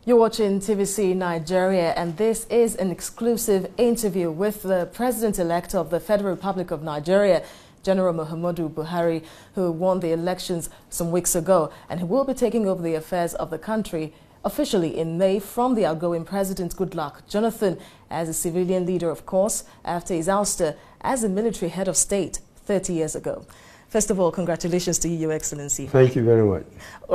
You're watching TVC Nigeria, and this is an exclusive interview with the President-elect of the Federal Republic of Nigeria, General Muhammadu Buhari, who won the elections some weeks ago, and who will be taking over the affairs of the country officially in May from the outgoing President Goodluck Jonathan as a civilian leader, of course, after his ouster as a military head of state 30 years ago. First of all, congratulations to you, Your Excellency. Thank you very much.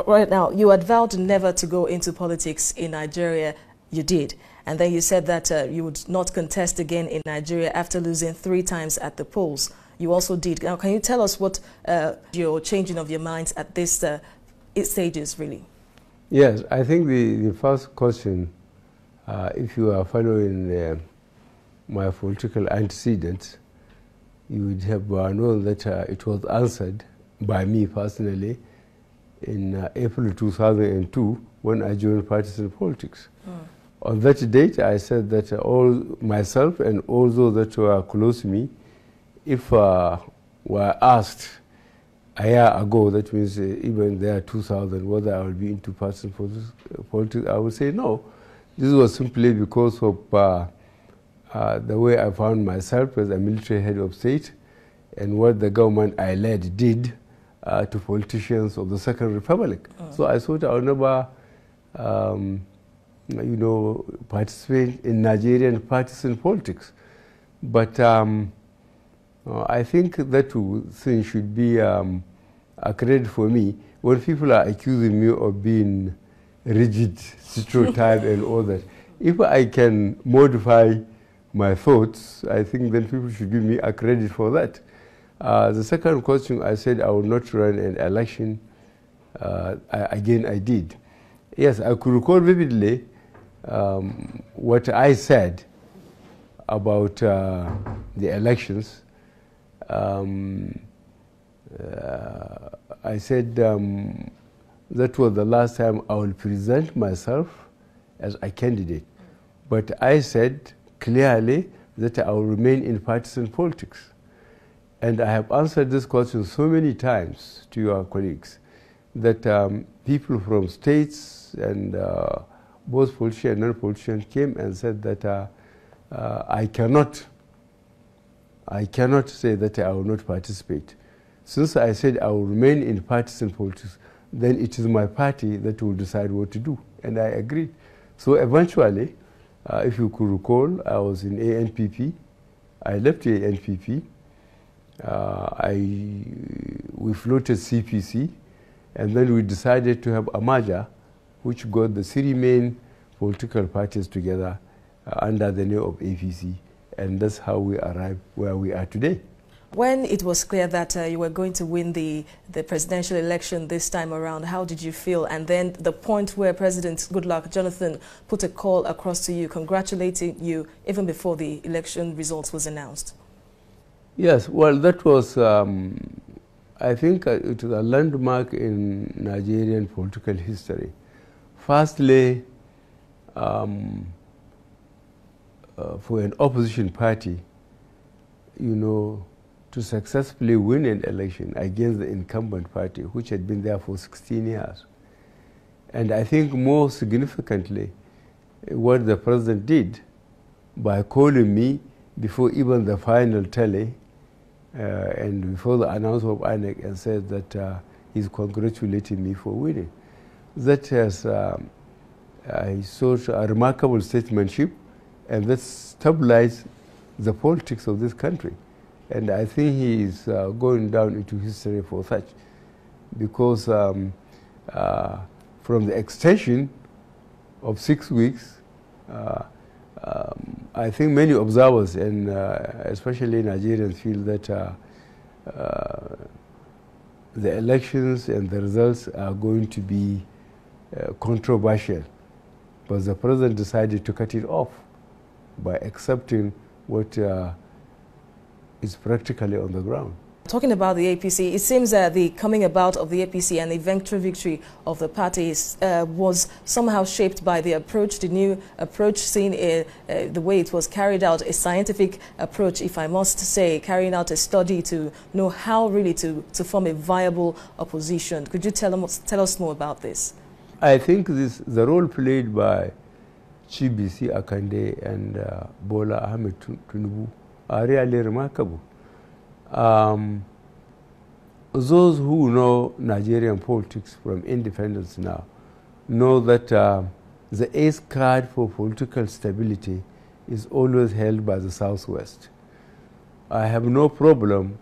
Right now, you had vowed never to go into politics in Nigeria. You did. And then you said that you would not contest again in Nigeria after losing 3 times at the polls. You also did. Now, can you tell us what your changing of your minds at this stages, really? Yes, I think the first question, if you are following my political antecedents, you would have known that it was answered by me personally in April 2002 when I joined partisan politics. On that date, I said that all myself and all those that were close to me, if were asked a year ago, that means even there 2000, whether I would be into partisan politics, I would say no. This was simply because of the way I found myself as a military head of state and what the government I led did to politicians of the Second Republic. So I thought I would never, participate in Nigerian partisan politics. But I think that thing should be a credit for me when people are accusing me of being rigid, stereotype and all that. If I can modify my thoughts, I think then people should give me a credit for that. The second question, I said I would not run an election. Again, I did. Yes, I could recall vividly what I said about the elections. I said that was the last time I will present myself as a candidate. But I said clearly that I will remain in partisan politics. And I have answered this question so many times to your colleagues that people from states and both politicians and non-politicians came and said that I cannot say that I will not participate. Since I said I will remain in partisan politics, then it is my party that will decide what to do. And I agreed. So eventually, if you could recall, I was in ANPP. I left the ANPP. We floated CPC, and then we decided to have a merger, which got the 3 main political parties together under the name of APC, and that's how we arrived where we are today. When it was clear that you were going to win the presidential election this time around, how did you feel? And then the point where President Goodluck Jonathan put a call across to you, congratulating you even before the election results was announced. Yes, well, that was, I think it was a landmark in Nigerian political history. Firstly, for an opposition party, to successfully win an election against the incumbent party, which had been there for 16 years. And I think more significantly, what the president did by calling me before even the final tally and before the announcement of INEC and said that he's congratulating me for winning. That has, I thought, a remarkable statesmanship, and that stabilized the politics of this country. And I think he is going down into history for such, because from the extension of 6 weeks, I think many observers, and especially Nigerians, feel that the elections and the results are going to be controversial. But the president decided to cut it off by accepting what is practically on the ground. Talking about the APC, it seems that the coming about of the APC and the eventual victory of the party was somehow shaped by the approach, the new approach seen in the way it was carried out, a scientific approach, if I must say, carrying out a study to know how really to form a viable opposition. Could you tell us more about this? I think the role played by Chibisi Akande and Bola Ahmed Tinubu are really remarkable. Those who know Nigerian politics from independence now know that the ace card for political stability is always held by the Southwest. I have no problem,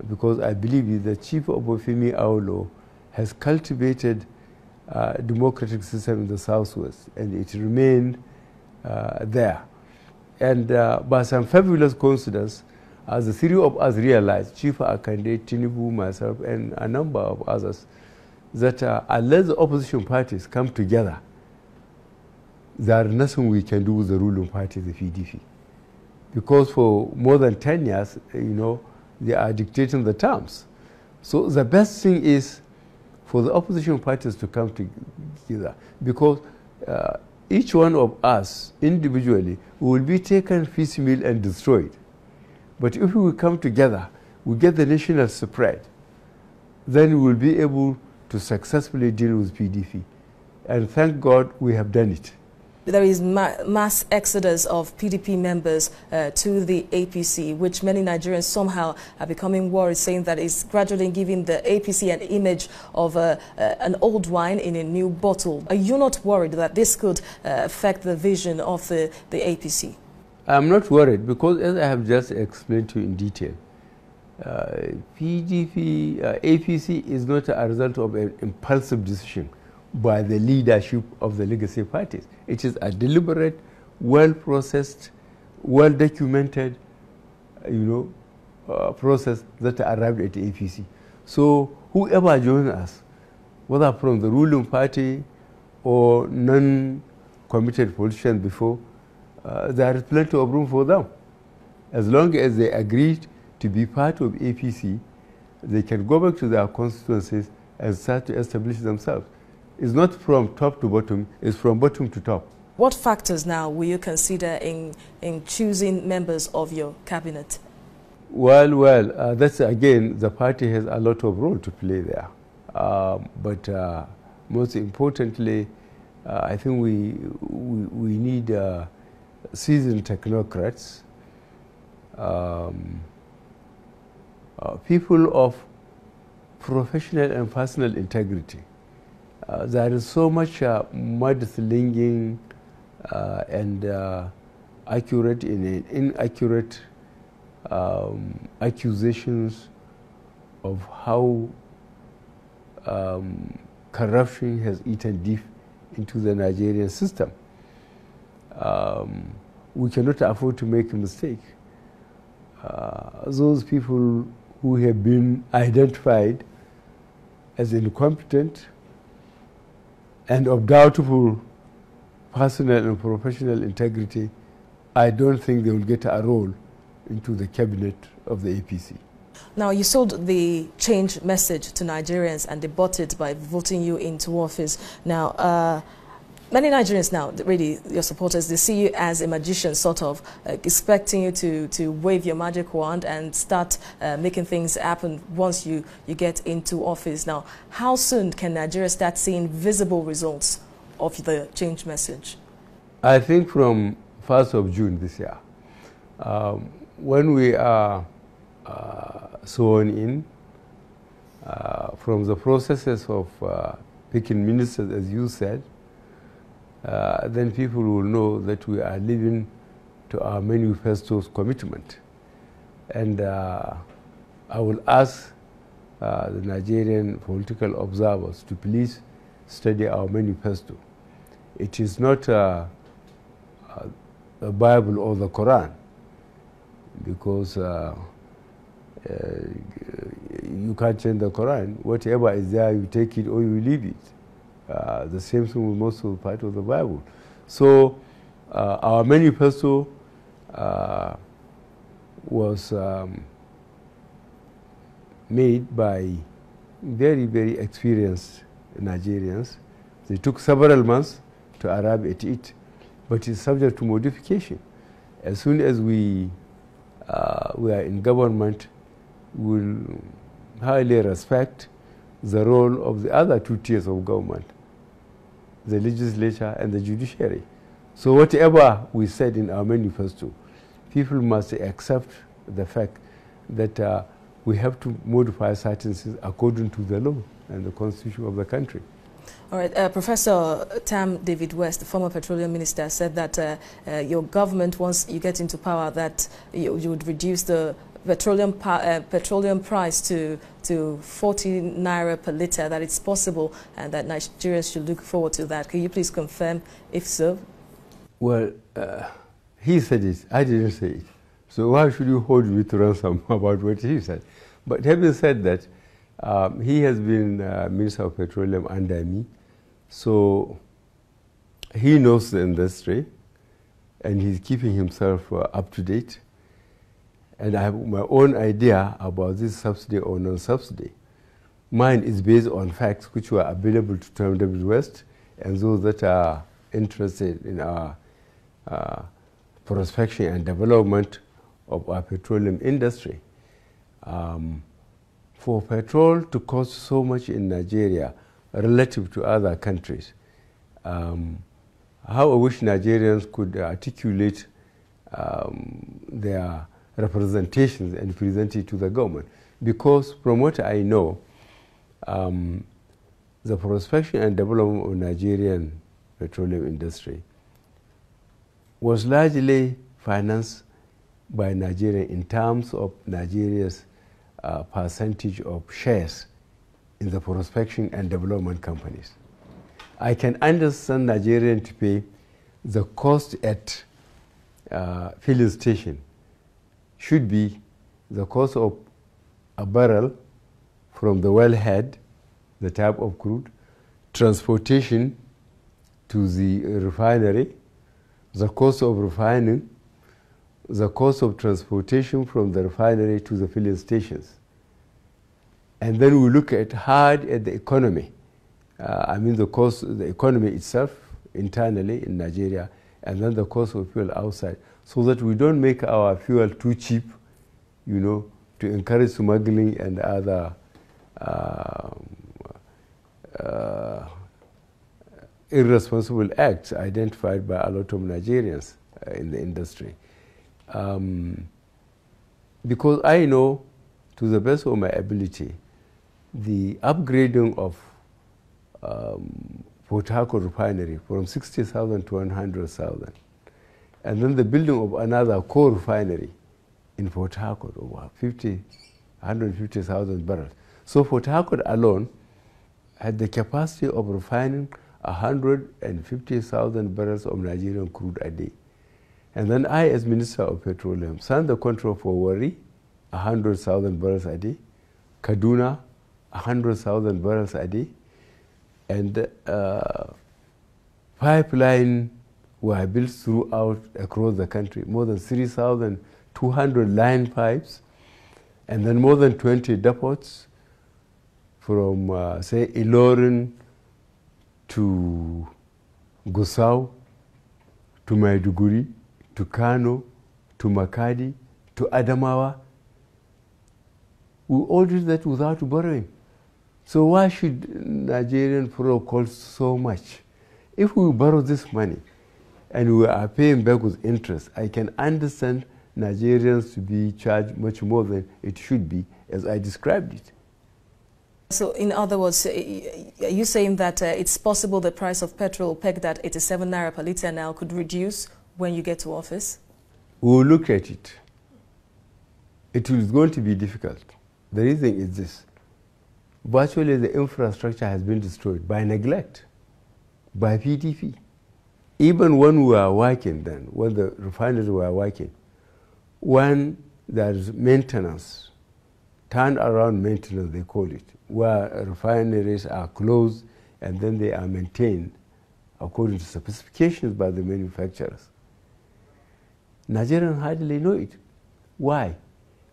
because I believe the Chief Obafemi Awolowo has cultivated a democratic system in the Southwest, and it remained there. And by some fabulous coincidence, as the three of us realized, Chief Akande, Tinubu, myself, and a number of others, that unless the opposition parties come together, there is nothing we can do with the ruling party, the PDP. Because for more than 10 years, they are dictating the terms. So the best thing is for the opposition parties to come together, because each one of us individually will be taken piecemeal and destroyed. But if we come together, we get the national spread, then we will be able to successfully deal with PDP. And thank God we have done it. There is mass exodus of PDP members to the APC, which many Nigerians somehow are becoming worried, saying that it's gradually giving the APC an image of an old wine in a new bottle. Are you not worried that this could affect the vision of the APC? I'm not worried, because as I have just explained to you in detail, APC is not a result of an impulsive decision by the leadership of the legacy parties. It is a deliberate, well-processed, well-documented, process that arrived at the APC. So whoever joins us, whether from the ruling party or non-committed politicians before, there is plenty of room for them. As long as they agreed to be part of APC, they can go back to their constituencies and start to establish themselves. It's not from top to bottom, it's from bottom to top. What factors now will you consider in choosing members of your cabinet? Well, that's again, the party has a lot of role to play there. But most importantly, I think we need seasoned technocrats, people of professional and personal integrity. There is so much mudslinging and accurate and inaccurate accusations of how corruption has eaten deep into the Nigerian system. We cannot afford to make a mistake. Those people who have been identified as incompetent and of doubtful personal and professional integrity, I don't think they will get a role into the cabinet of the APC. Now, you sold the change message to Nigerians and they bought it by voting you into office. Now, many Nigerians now, really, your supporters, they see you as a magician, sort of, expecting you to wave your magic wand and start making things happen once you get into office. Now, how soon can Nigeria start seeing visible results of the change message? I think from 1st of June this year, when we are sworn in, from the processes of picking ministers, as you said, then people will know that we are living to our manifesto's commitment. And I will ask the Nigerian political observers to please study our manifesto. It is not the Bible or the Quran, because you can't change the Quran. Whatever is there, you take it or you leave it. The same thing with most of the part of the Bible. So our manifesto was made by very, very experienced Nigerians. They took several months to arrive at it, but it's subject to modification. As soon as we are in government, we'll highly respect the role of the other two tiers of government, the legislature, and the judiciary. So whatever we said in our manifesto, people must accept the fact that we have to modify certain things according to the law and the constitution of the country. All right, Professor Tam David West, the former petroleum minister, said that your government, once you get into power, that you would reduce the petroleum price to 40 naira per litre, that it's possible and that Nigerians should look forward to that. Can you please confirm if so? Well, he said it. I didn't say it. So why should you hold me to ransom about what he said? But having said that, he has been Minister of Petroleum under me, so he knows the industry and he's keeping himself up to date. And I have my own idea about this subsidy or non-subsidy. Mine is based on facts which were available to Tom David West and those that are interested in our prospection and development of our petroleum industry. For petrol to cost so much in Nigeria relative to other countries, how I wish Nigerians could articulate their representations and present it to the government. Because from what I know, the prospection and development of Nigerian petroleum industry was largely financed by Nigeria in terms of Nigeria's percentage of shares in the prospection and development companies. I can understand Nigerian to pay the cost at filling station should be the cost of a barrel from the wellhead, the type of crude, transportation to the refinery, the cost of refining, the cost of transportation from the refinery to the filling stations. And then we look hard at the economy. I mean the cost of the economy itself internally in Nigeria, and then the cost of fuel outside, so that we don't make our fuel too cheap, you know, to encourage smuggling and other irresponsible acts identified by a lot of Nigerians in the industry. Because I know, to the best of my ability, the upgrading of Port Harcourt refinery from 60,000 to 100,000, and then the building of another core refinery in Port Harcourt over 150,000 barrels. So Port Harcourt alone had the capacity of refining 150,000 barrels of Nigerian crude a day. And then I, as Minister of Petroleum, signed the contract for Warri, 100,000 barrels a day, Kaduna, 100,000 barrels a day, and pipeline were built throughout across the country, more than 3,200 line pipes, and then more than 20 depots from, say, Ilorin to Gusau, to Maiduguri, to Kano, to Makadi, to Adamawa. We all did that without borrowing. So why should Nigerian borrow cost so much? If we borrow this money and we are paying back with interest, I can understand Nigerians to be charged much more than it should be, as I described it. So in other words, are you saying that it's possible the price of petrol pegged at 87 naira per litre now could reduce when you get to office? We will look at it. It is going to be difficult. The reason is this. Virtually the infrastructure has been destroyed by neglect, by PDP. Even when we were working then, when the refineries were working, when there is maintenance, turnaround maintenance they call it, where refineries are closed and then they are maintained according to specifications by the manufacturers. Nigerians hardly know it. Why?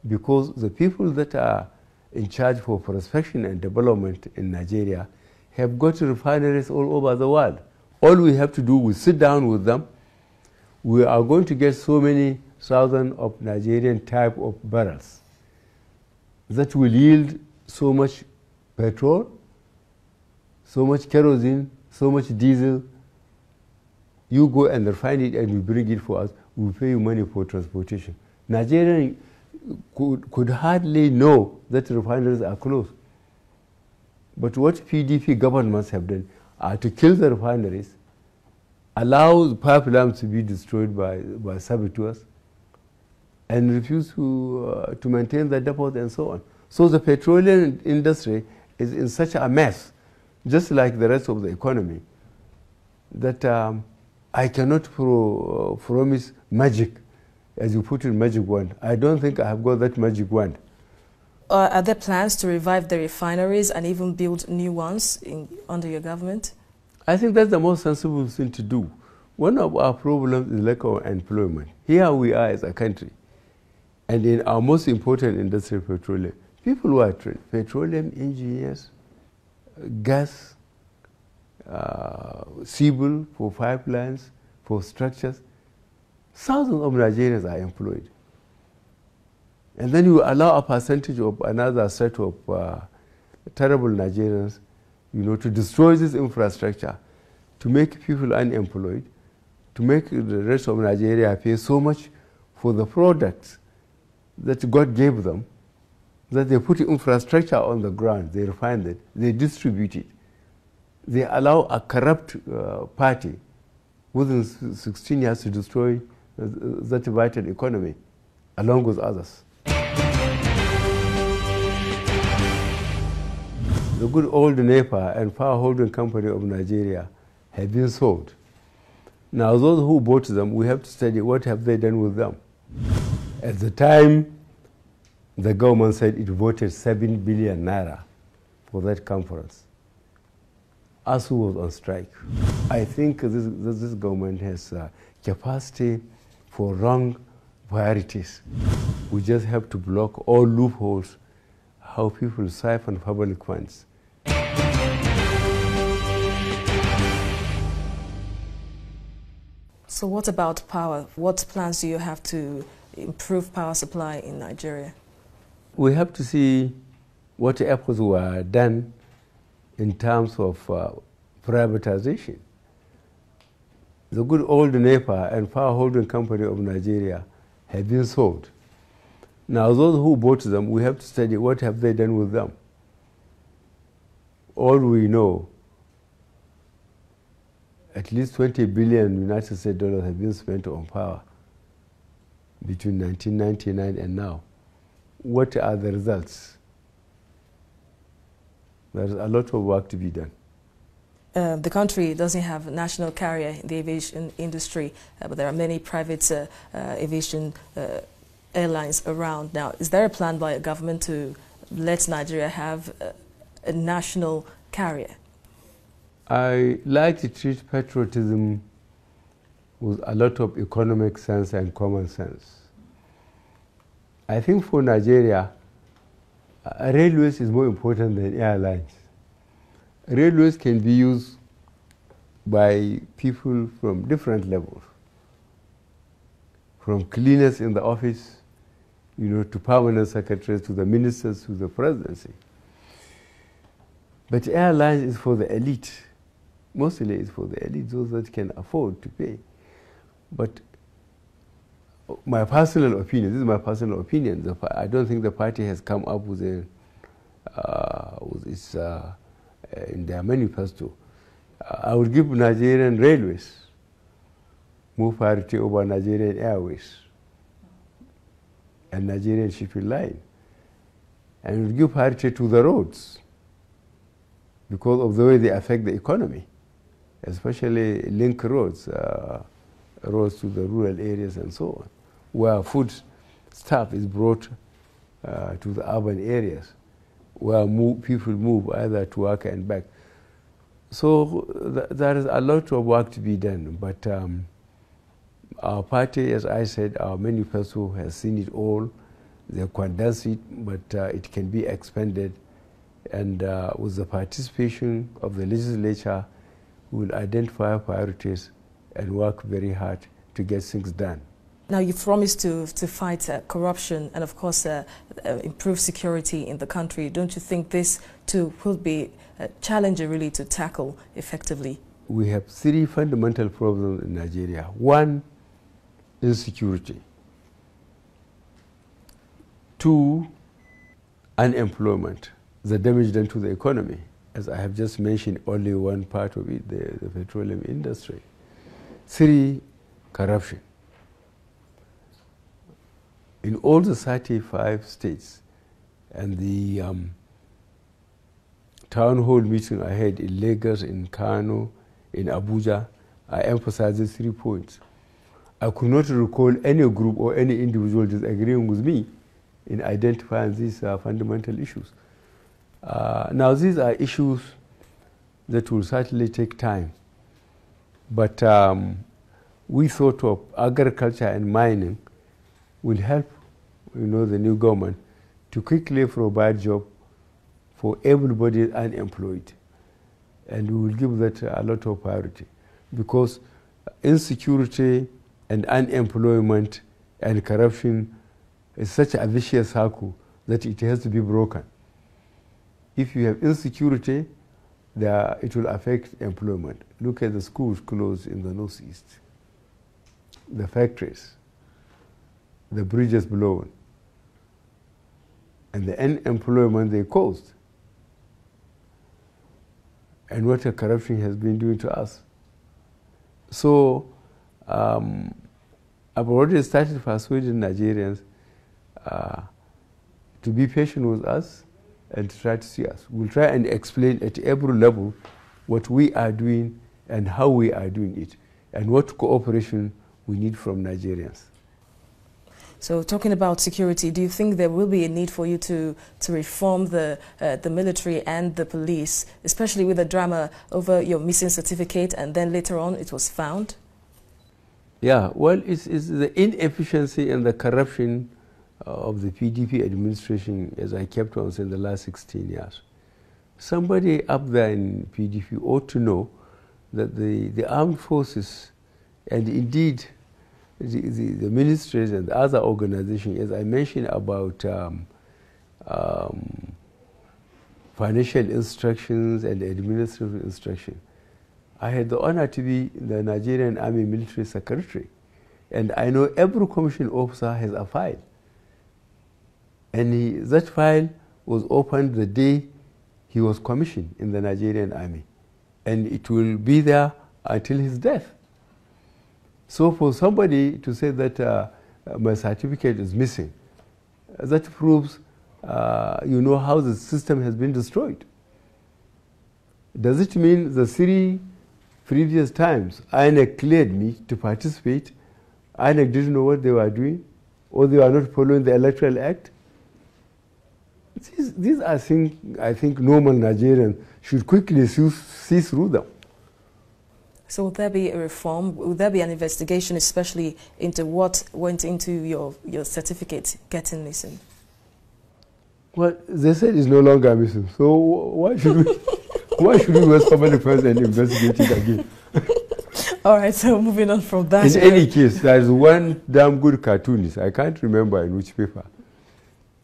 Because the people that are in charge for prospection and development in Nigeria have got refineries all over the world. All we have to do is sit down with them. We are going to get so many thousands of Nigerian type of barrels that will yield so much petrol, so much kerosene, so much diesel, you go and refine it and you bring it for us, we pay you money for transportation. Nigerian could hardly know that refineries are closed. But what PDP governments have done are to kill the refineries, allow the pipelines to be destroyed by saboteurs, and refuse to maintain the depots and so on. So the petroleum industry is in such a mess, just like the rest of the economy, that I cannot promise magic, as you put in magic wand. I don't think I have got that magic wand. Are there plans to revive the refineries and even build new ones under your government? I think that's the most sensible thing to do. One of our problems is lack of employment. Here we are as a country, and in our most important industry, petroleum, people who are trained, petroleum engineers, gas, civil, for pipelines, for structures, thousands of Nigerians are employed. And then you allow a percentage of another set of terrible Nigerians, to destroy this infrastructure, to make people unemployed, to make the rest of Nigeria pay so much for the products that God gave them, that they put infrastructure on the ground, they refine it, they distribute it. They allow a corrupt party within 16 years to destroy that vital economy, along with others. The good old NEPA and power holding company of Nigeria have been sold. Now those who bought them, we have to study what have they done with them. At the time, the government said it voted 7 billion naira for that conference. ASU was on strike. I think this government has capacity for wrong priorities. We just have to block all loopholes, how people siphon public funds. So what about power? What plans do you have to improve power supply in Nigeria? We have to see what efforts were done in terms of privatization. The good old NEPA and power holding company of Nigeria have been sold. Now those who bought them, we have to study what have they done with them. All we know, at least 20 billion United States dollars have been spent on power between 1999 and now. What are the results? There's a lot of work to be done. The country doesn't have a national carrier in the aviation industry, but there are many private aviation airlines around. Now, is there a plan by a government to let Nigeria have a national carrier? I like to treat patriotism with a lot of economic sense and common sense. I think for Nigeria, railways is more important than airlines. Railways can be used by people from different levels, from cleaners in the office, to permanent secretaries, to the ministers, to the presidency. But airlines is for the elite. Mostly it's for the elite, those that can afford to pay. But my personal opinion, this is my personal opinion, I don't think the party has come up with its in their manifesto. I would give Nigerian railways more priority over Nigerian Airways and Nigerian shipping line, and would give priority to the roads because of the way they affect the economy, especially link roads, roads to the rural areas and so on, where food stuff is brought to the urban areas, where people move either to work and back. So there is a lot of work to be done, but our party, as I said, our manifesto has seen it all. They condensed it, but it can be expanded, and with the participation of the legislature, we will identify priorities and work very hard to get things done. Now, you promised to fight corruption and, of course, improve security in the country. Don't you think this, too, will be a challenge really to tackle effectively? We have three fundamental problems in Nigeria. One, insecurity. Two, unemployment, the damage done to the economy. As I have just mentioned, only one part of it, the petroleum industry. Three, corruption. In all the 35 states, and the town hall meeting I had in Lagos, in Kano, in Abuja, I emphasized these 3 points. I could not recall any group or any individual disagreeing with me in identifying these fundamental issues. Now, these are issues that will certainly take time, but we thought of agriculture and mining will help, the new government to quickly provide job for everybody unemployed, and we will give that a lot of priority, because insecurity and unemployment and corruption is such a vicious circle that it has to be broken. If you have insecurity, it will affect employment. Look at the schools closed in the northeast, the factories, the bridges blown, and the unemployment they caused, and what the corruption has been doing to us. So I've already started persuading Nigerians to be patient with us and to try to see us. We'll try and explain at every level what we are doing and how we are doing it, and what cooperation we need from Nigerians. So, talking about security, do you think there will be a need for you to reform the military and the police, especially with the drama over your missing certificate and then later on it was found? Yeah, well, it's the inefficiency and the corruption of the PDP administration, as I kept on saying, the last 16 years. Somebody up there in PDP ought to know that the armed forces, and indeed the ministries and other organizations, as I mentioned about financial instructions and administrative instruction. I had the honor to be the Nigerian Army Military Secretary, and I know every commissioned officer has a file. And that file was opened the day he was commissioned in the Nigerian Army, and it will be there until his death. So for somebody to say that my certificate is missing, that proves, how the system has been destroyed. Does it mean the 3 previous times INEC cleared me to participate, INEC didn't know what they were doing, or they were not following the Electoral Act? These are things I think normal Nigerians should quickly see through them. So would there be a reform? Would there be an investigation, especially into what went into your certificate getting missing? Well, they said it's no longer missing. So why should we waste so many funds and investigate it again? All right, so moving on from that. In any case, there's one damn good cartoonist. I can't remember in which paper.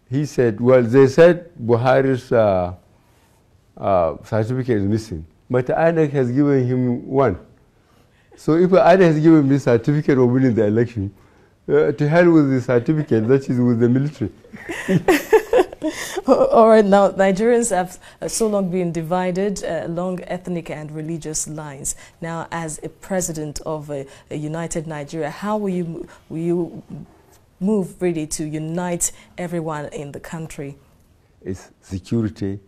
He said, well, they said Buhari's certificate is missing, but INEC has given him one. So if INEC has given me a certificate of winning the election, to hell with the certificate, that is with the military. All right, now Nigerians have so long been divided along ethnic and religious lines. Now, as a president of a united Nigeria, how will you move really to unite everyone in the country? It's security,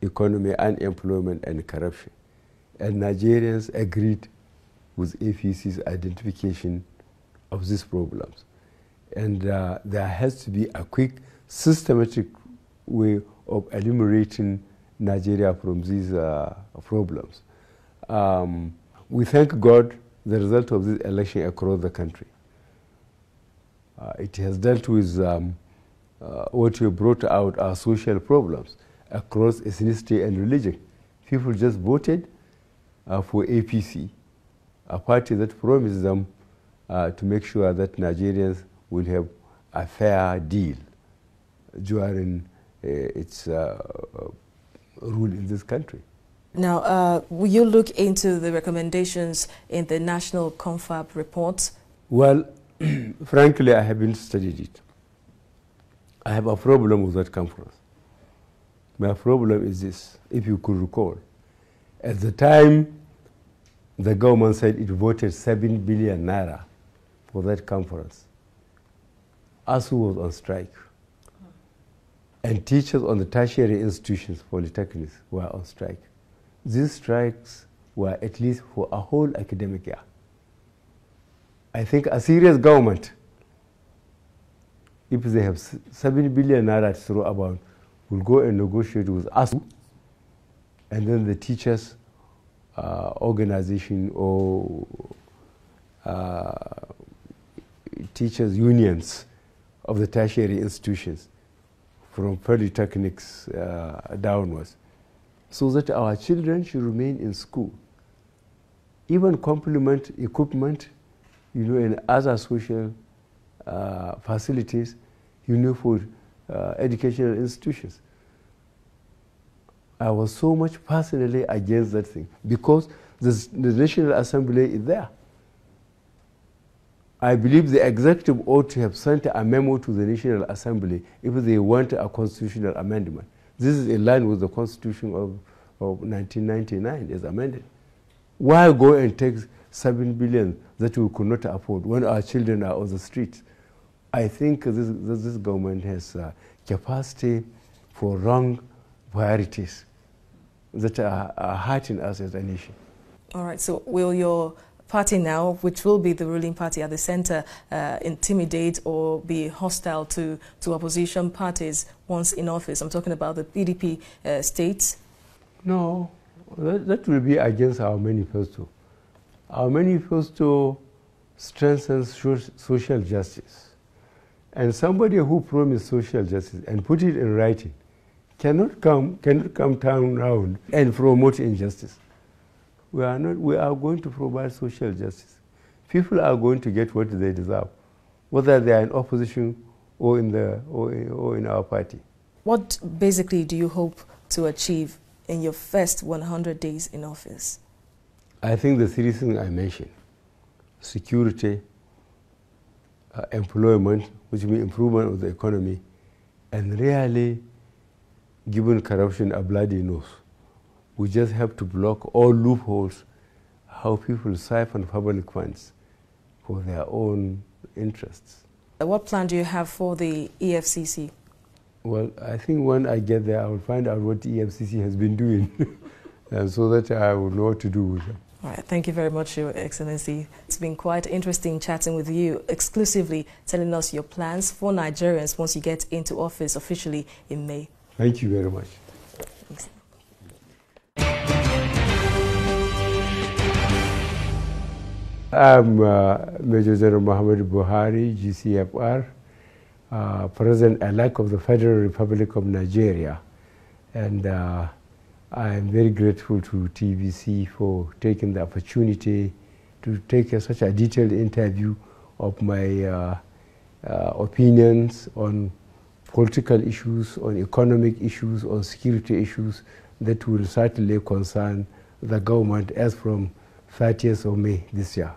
economy, unemployment, and corruption. And Nigerians agreed with APC's identification of these problems. And there has to be a quick, systematic way of eliminating Nigeria from these problems. We thank God the result of this election across the country. It has dealt with what we brought out our social problems across ethnicity and religion. People just voted for APC, a party that promised them to make sure that Nigerians will have a fair deal during its rule in this country. Now, will you look into the recommendations in the National Confab report? Well, frankly, I haven't studied it. I have a problem with that conference. My problem is this, if you could recall. At the time, the government said it voted 7 billion naira for that conference. ASU was on strike. And teachers on the tertiary institutions, polytechnics, were on strike. These strikes were at least for a whole academic year. I think a serious government, if they have 7 billion naira to throw about, will go and negotiate with ASU, and then the teachers organization or teachers unions of the tertiary institutions from polytechnics downwards, so that our children should remain in school. Even complement equipment, and other social facilities, for educational institutions. I was so much personally against that thing because the National Assembly is there. I believe the executive ought to have sent a memo to the National Assembly if they want a constitutional amendment. This is in line with the Constitution of 1999 as amended. Why go and take 7 billion that we could not afford when our children are on the streets? I think this government has capacity for wrong priorities that are hurting us as a nation. All right, so will your party now, which will be the ruling party at the center, intimidate or be hostile to opposition parties once in office? I'm talking about the PDP states. No, that will be against our manifesto. Our manifesto strengthens social justice. And somebody who promised social justice and put it in writing cannot come down around and promote injustice. We are going to provide social justice. People are going to get what they deserve, whether they are in opposition or in our party. What basically do you hope to achieve in your first 100 days in office? I think the three things I mentioned: security, employment, which means improvement of the economy, and really giving corruption a bloody nose. We just have to block all loopholes, how people siphon public funds for their own interests. What plan do you have for the EFCC? Well, I think when I get there, I will find out what the EFCC has been doing, and so that I will know what to do with them. All right, thank you very much, Your Excellency. It's been quite interesting chatting with you, exclusively telling us your plans for Nigerians once you get into office officially in May. Thank you very much. Thanks. I'm Major General Muhammadu Buhari, GCFR, President-elect of the Federal Republic of Nigeria. And I am very grateful to TVC for taking the opportunity to take such a detailed interview of my opinions on political issues, on economic issues, on security issues that will certainly concern the government as from 30th of May this year.